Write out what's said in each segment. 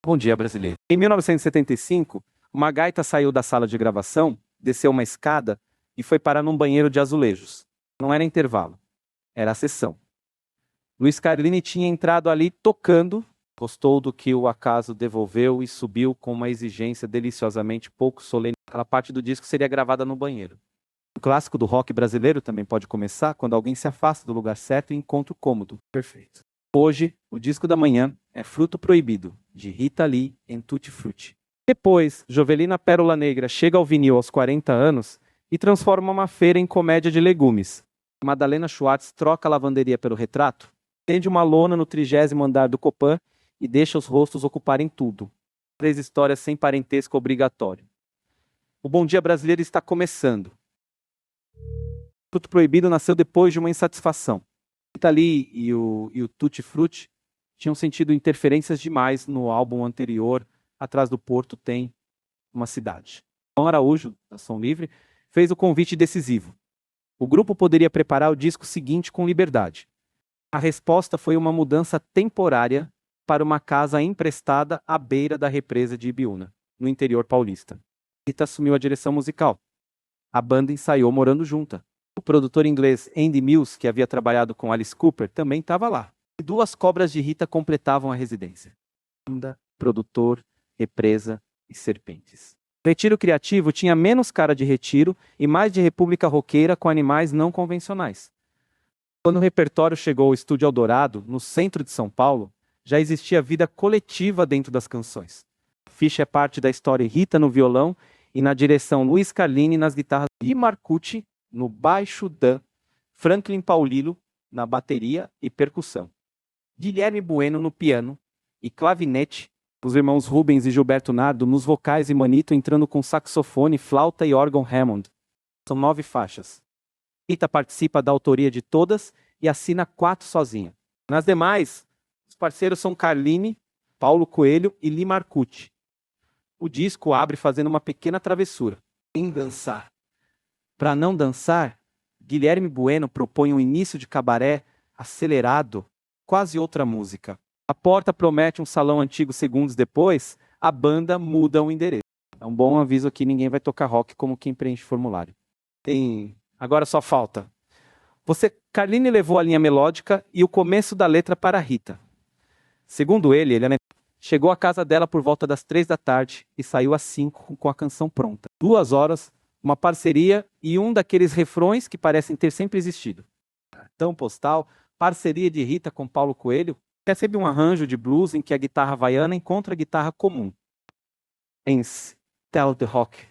Bom dia, brasileiro. Em 1975, uma gaita saiu da sala de gravação, desceu uma escada e foi parar num banheiro de azulejos. Não era intervalo, era a sessão. Luiz Carlini tinha entrado ali tocando, gostou do que o acaso devolveu e subiu com uma exigência deliciosamente pouco solene. Aquela parte do disco seria gravada no banheiro. O clássico do rock brasileiro também pode começar quando alguém se afasta do lugar certo e encontra o cômodo. Perfeito. Hoje, o disco da manhã é Fruto Proibido, de Rita Lee em Tutti Frutti. Depois, Jovelina Pérola Negra chega ao vinil aos 40 anos e transforma uma feira em comédia de legumes. Madalena Schwartz troca a lavanderia pelo retrato, tende uma lona no 30º andar do Copan e deixa os rostos ocuparem tudo. 3 histórias sem parentesco obrigatório. O Bom Dia Brasileiro está começando. Fruto Proibido nasceu depois de uma insatisfação. Rita Lee e o Tutti Frutti tinham sentido interferências demais no álbum anterior, Atrás do Porto Tem uma Cidade. João Araújo, da Som Livre, fez o convite decisivo. O grupo poderia preparar o disco seguinte com liberdade. A resposta foi uma mudança temporária para uma casa emprestada à beira da represa de Ibiúna, no interior paulista. Rita assumiu a direção musical. A banda ensaiou morando junta. O produtor inglês Andy Mills, que havia trabalhado com Alice Cooper, também estava lá. E 2 cobras de Rita completavam a residência. Banda, produtor, represa e serpentes. O retiro criativo tinha menos cara de retiro e mais de república roqueira com animais não convencionais. Quando o repertório chegou ao Estúdio Eldorado, no centro de São Paulo, já existia vida coletiva dentro das canções. A ficha é parte da história Rita no violão e na direção Luiz Carlini nas guitarras e Marcucci no baixo Dan, Franklin Paulillo na bateria e percussão, Guilherme Bueno no piano e clavinete, os irmãos Rubens e Gilberto Nardo nos vocais e Manito entrando com saxofone, flauta e órgão Hammond. São 9 faixas. Rita participa da autoria de todas e assina 4 sozinha. Nas demais, os parceiros são Carlini, Paulo Coelho e Lee Marcucci. O disco abre fazendo uma pequena travessura. Em dançar. Para não dançar, Guilherme Bueno propõe um início de cabaré acelerado, quase outra música. A porta promete um salão antigo segundos depois, a banda muda o endereço. É um bom aviso aqui, ninguém vai tocar rock como quem preenche formulário. Agora só falta. Carlini levou a linha melódica e o começo da letra para Rita. Segundo ele chegou à casa dela por volta das 3 da tarde e saiu às 5 com a canção pronta. 2 horas, uma parceria e um daqueles refrões que parecem ter sempre existido. Cartão postal, parceria de Rita com Paulo Coelho, recebe um arranjo de blues em que a guitarra havaiana encontra a guitarra comum. Em Tell the Rock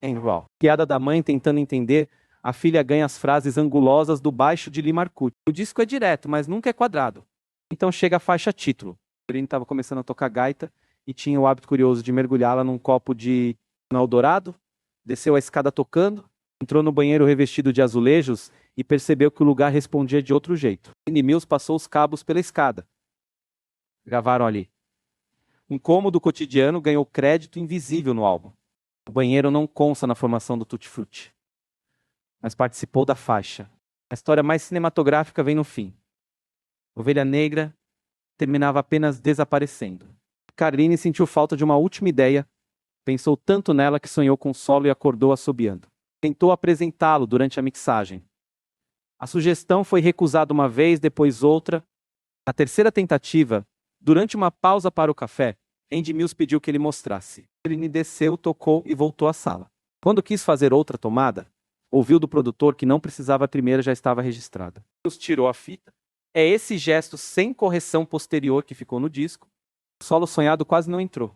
and Roll. Piada da mãe tentando entender, a filha ganha as frases angulosas do baixo de Lee Marcucci. O disco é direto, mas nunca é quadrado. Então chega a faixa título. Ele estava começando a tocar gaita e tinha o hábito curioso de mergulhá-la num copo de Eldorado, desceu a escada tocando, entrou no banheiro revestido de azulejos e percebeu que o lugar respondia de outro jeito. Andy Mills passou os cabos pela escada. Gravaram ali. Um cômodo cotidiano ganhou crédito invisível no álbum. O banheiro não consta na formação do Tutti Frutti, mas participou da faixa. A história mais cinematográfica vem no fim. Ovelha Negra terminava apenas desaparecendo. Carlini sentiu falta de uma última ideia, pensou tanto nela que sonhou com o solo e acordou assobiando. Tentou apresentá-lo durante a mixagem. A sugestão foi recusada uma vez, depois outra. Na terceira tentativa, durante uma pausa para o café, Andy Mills pediu que ele mostrasse. Carlini desceu, tocou e voltou à sala. Quando quis fazer outra tomada, ouviu do produtor que não precisava, a primeira já estava registrada. Mills tirou a fita. É esse gesto sem correção posterior que ficou no disco. O solo sonhado quase não entrou.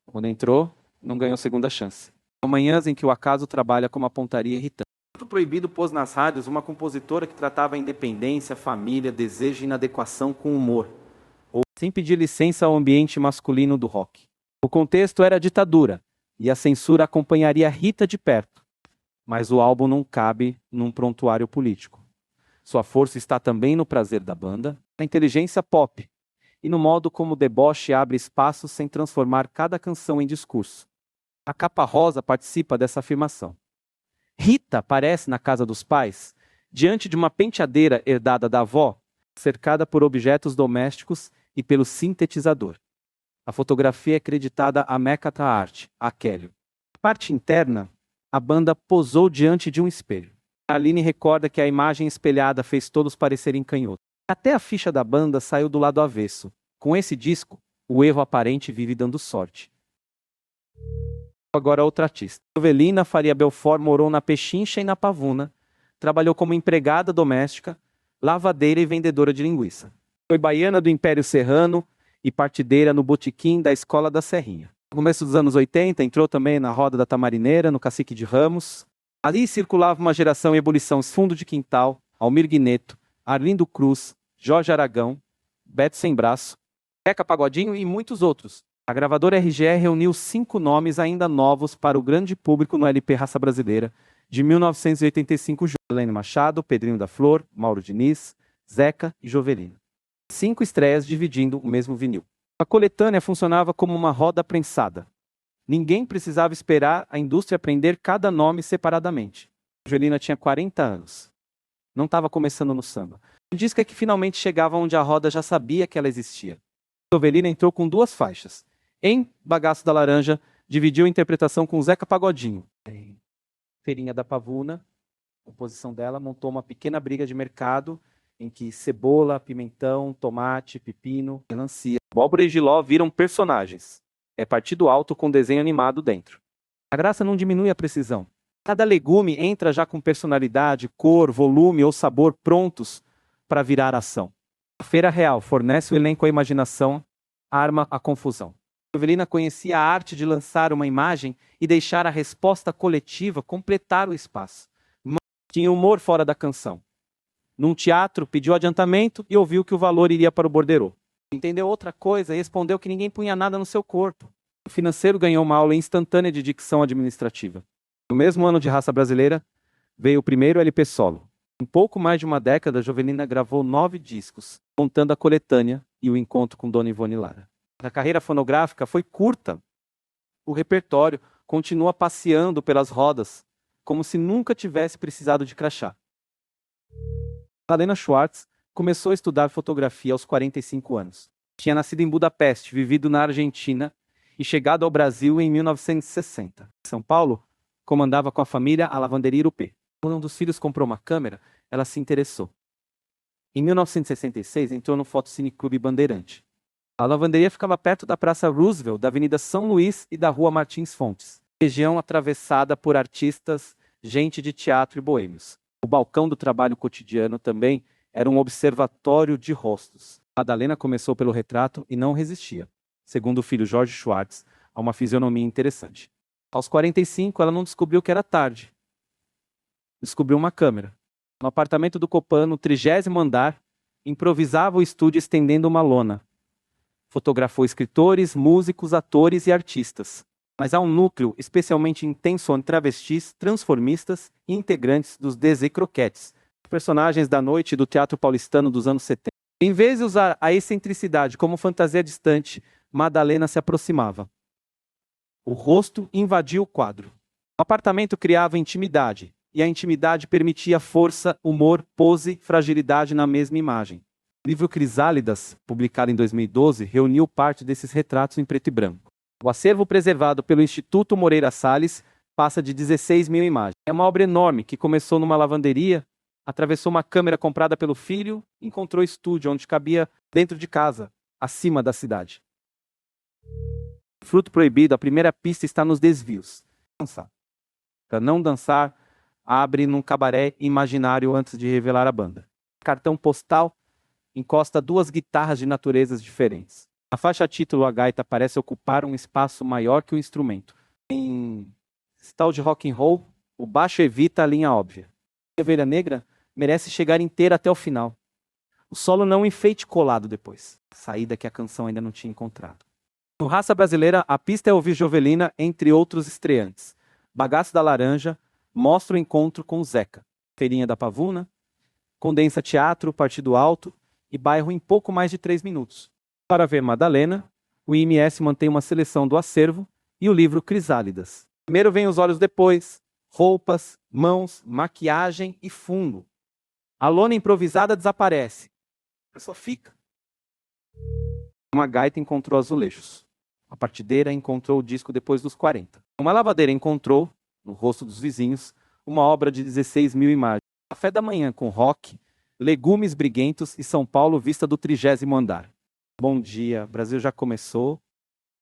Quando entrou, não ganhou segunda chance. São manhãs em que o acaso trabalha como uma pontaria irritante. Fruto Proibido pôs nas rádios uma compositora que tratava a independência, família, desejo e inadequação com humor, ou sem pedir licença ao ambiente masculino do rock. O contexto era a ditadura, e a censura acompanharia Rita de perto. Mas o álbum não cabe num prontuário político. Sua força está também no prazer da banda, na inteligência pop, e no modo como o deboche abre espaços sem transformar cada canção em discurso. A capa rosa participa dessa afirmação. Rita aparece na casa dos pais, diante de uma penteadeira herdada da avó, cercada por objetos domésticos e pelo sintetizador. A fotografia é creditada a Mecata Art, a Kelly. Parte interna, a banda posou diante de um espelho. Aline recorda que a imagem espelhada fez todos parecerem canhotos. Até a ficha da banda saiu do lado avesso. Com esse disco, o erro aparente vive dando sorte. Agora outra artista. Jovelina Faria Belfort morou na Pechincha e na Pavuna. Trabalhou como empregada doméstica, lavadeira e vendedora de linguiça. Foi baiana do Império Serrano e partideira no botequim da Escola da Serrinha. No começo dos anos 80, entrou também na roda da Tamarineira, no Cacique de Ramos. Ali circulava uma geração em ebulição: Fundo de Quintal, Almir Guineto, Arlindo Cruz, Jorge Aragão, Beto Sem Braço, Zeca Pagodinho e muitos outros. A gravadora RGE reuniu 5 nomes ainda novos para o grande público no LP Raça Brasileira, de 1985, Helene Machado, Pedrinho da Flor, Mauro Diniz, Zeca e Jovelina. 5 estreias dividindo o mesmo vinil. A coletânea funcionava como uma roda prensada. Ninguém precisava esperar a indústria aprender cada nome separadamente. Jovelina tinha 40 anos. Não estava começando no samba. O disco é que finalmente chegava onde a roda já sabia que ela existia. Jovelina entrou com 2 faixas. Em Bagaço da Laranja, dividiu a interpretação com Zeca Pagodinho. Em Feirinha da Pavuna, a composição dela montou uma pequena briga de mercado em que cebola, pimentão, tomate, pepino, melancia, abóbora e jiló viram personagens. É partido alto com desenho animado dentro. A graça não diminui a precisão. Cada legume entra já com personalidade, cor, volume ou sabor prontos para virar ação. A Feira Real fornece o elenco à imaginação, arma a confusão. Jovelina conhecia a arte de lançar uma imagem e deixar a resposta coletiva completar o espaço. Tinha humor fora da canção. Num teatro, pediu adiantamento e ouviu que o valor iria para o borderô. Entendeu outra coisa e respondeu que ninguém punha nada no seu corpo. O financeiro ganhou uma aula instantânea de dicção administrativa. No mesmo ano de Raça Brasileira, veio o primeiro LP solo. Em pouco mais de uma década, Jovelina gravou 9 discos, contando a coletânea e o encontro com Dona Ivone Lara. A carreira fonográfica foi curta. O repertório continua passeando pelas rodas, como se nunca tivesse precisado de crachá. Madalena Schwartz começou a estudar fotografia aos 45 anos. Tinha nascido em Budapeste, vivido na Argentina e chegado ao Brasil em 1960. Em São Paulo, comandava com a família a lavanderia Irupê. Quando um dos filhos comprou uma câmera, ela se interessou. Em 1966, entrou no Fotocine Clube Bandeirante. A lavanderia ficava perto da Praça Roosevelt, da Avenida São Luís e da Rua Martins Fontes, região atravessada por artistas, gente de teatro e boêmios. O balcão do trabalho cotidiano também era um observatório de rostos. Madalena começou pelo retrato e não resistia, segundo o filho Jorge Schwartz, a uma fisionomia interessante. Aos 45, ela não descobriu que era tarde. Descobriu uma câmera. No apartamento do Copan, no 30º andar, improvisava o estúdio estendendo uma lona. Fotografou escritores, músicos, atores e artistas. Mas há um núcleo especialmente intenso onde travestis, transformistas e integrantes dos Desé Croquettes, personagens da noite do teatro paulistano dos anos 70. Em vez de usar a excentricidade como fantasia distante, Madalena se aproximava. O rosto invadiu o quadro. O apartamento criava intimidade, e a intimidade permitia força, humor, pose, fragilidade na mesma imagem. O livro Crisálidas, publicado em 2012, reuniu parte desses retratos em preto e branco. O acervo preservado pelo Instituto Moreira Salles passa de 16 mil imagens. É uma obra enorme que começou numa lavanderia, atravessou uma câmera comprada pelo filho e encontrou estúdio onde cabia dentro de casa, acima da cidade. Fruto Proibido, a primeira pista está nos desvios. Para não dançar, abre num cabaré imaginário antes de revelar a banda. Cartão postal encosta 2 guitarras de naturezas diferentes. A faixa título, a gaita parece ocupar um espaço maior que o instrumento. Em tal de rock and roll, o baixo evita a linha óbvia. A Ovelha Negra merece chegar inteira até o final. O solo não é um enfeite colado depois. Saída que a canção ainda não tinha encontrado. No Raça Brasileira, a pista é ouvir Jovelina, entre outros estreantes. Bagaço da Laranja mostra o encontro com Zeca. Feirinha da Pavuna, condensa teatro, Partido Alto e bairro em pouco mais de 3 minutos. Para ver Madalena, o IMS mantém uma seleção do acervo e o livro Crisálidas. Primeiro vem os olhos depois, roupas, mãos, maquiagem e fundo. A lona improvisada desaparece. A pessoa fica. Uma gaita encontrou azulejos. A partideira encontrou o disco depois dos 40. Uma lavadeira encontrou, no rosto dos vizinhos, uma obra de 16 mil imagens. Café da manhã com rock, legumes briguentos e São Paulo vista do 30º andar. Bom dia, Brasil já começou.